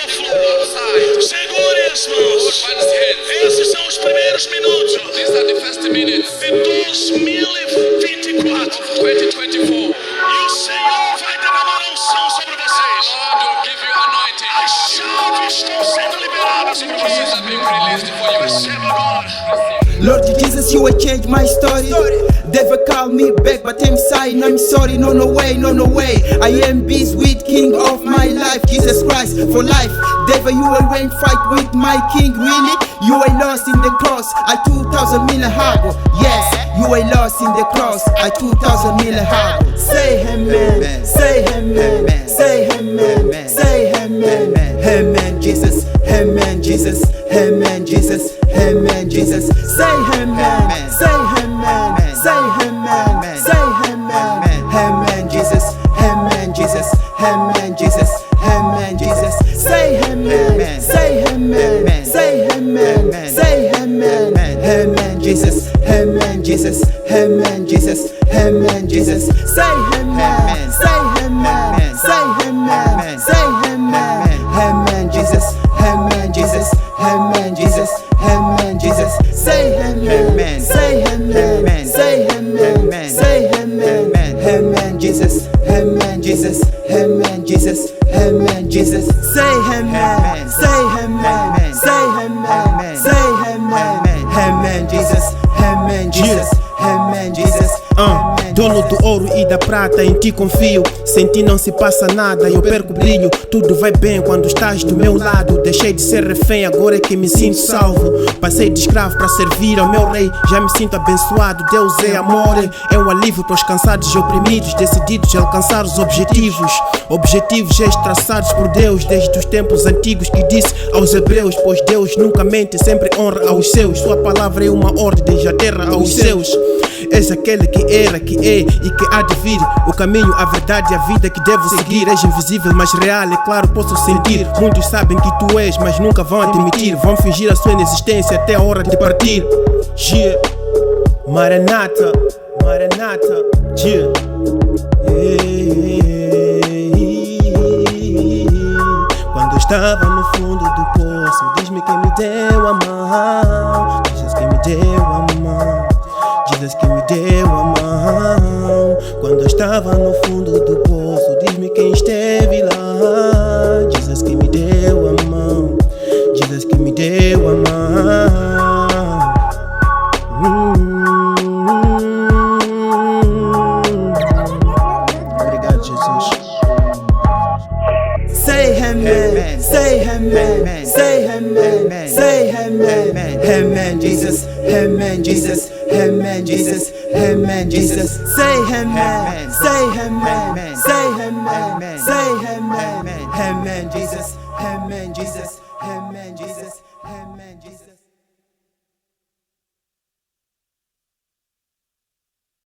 overflow. Segure as mãos. Esses são os primeiros minutos These are the first minutes de 2024. 2024. E o Senhor vai derramar unção sobre vocês. Lord will give you anointing. As chaves estão sendo liberadas sobre Keys vocês. are being released for you. Receba agora. Lord Jesus, you will change my story. Devil call me back, but I'm sorry, I'm sorry, no way, no way. I am be sweet king of my life, Jesus Christ for life. Devil, you will win fight with my king, really? You were lost in the cross, I 2,000 million hago. Yes, you were lost in the cross, I 2,000 million hago. Say amen, say amen, say amen, say amen. Amen, Jesus, amen, Jesus, amen, Jesus, amen, Jesus. Say amen, say amen, say amen, say amen. Amen, Jesus, amen, Jesus, amen, Jesus, amen, Jesus. Say amen, say amen, say amen, say amen. Amen, Jesus, amen, Jesus, amen, Jesus, amen, Jesus. Say amen, say amen, say amen, say amen. Amen, Jesus, amen, Jesus, amen, Jesus, amen, Jesus. Say amen, say amen, say amen, say amen. Amen, Jesus, amen, Jesus, amen, Jesus, amen, Jesus. Say amen, say amen, say amen, say amen. Amen, Jesus, amen, Jesus, amen, Jesus. Dono do ouro e da prata, em ti confio. Sem ti não se passa nada, eu perco o brilho. Tudo vai bem quando estás do meu lado. Deixei de ser refém, agora é que me sinto salvo. Passei de escravo para servir ao meu rei. Já me sinto abençoado, Deus é amor. É um alívio para os cansados e oprimidos, decididos a alcançar os objetivos. Objetivos traçados por Deus desde os tempos antigos, que disse aos hebreus: pois Deus nunca mente, sempre honra aos seus. Sua palavra é uma ordem desde a terra aos seus. És aquele que era, que é e que há de vir. O caminho, a verdade e a vida que devo seguir. És invisível, mas real, é claro, posso sentir. Muitos sabem que tu és, mas nunca vão admitir. Vão fingir a sua inexistência até a hora de partir. Yeah. Maranata, Maranata, yeah. Quando eu estava no fundo do poço, diz-me quem me deu a mão. Diz quem me deu a mão. Jesus que me deu a mão. Quando eu estava no fundo do poço, diz-me quem esteve lá. Jesus que me deu a mão. Jesus que me deu a mão. Obrigado, Jesus. Say amen, say amen, say amen, say amen. Amen, Jesus, amen, Jesus, amen, Jesus, amen, Jesus. Say amen, say amen, say amen, say amen. Amen, Jesus, amen, Jesus, amen, Jesus.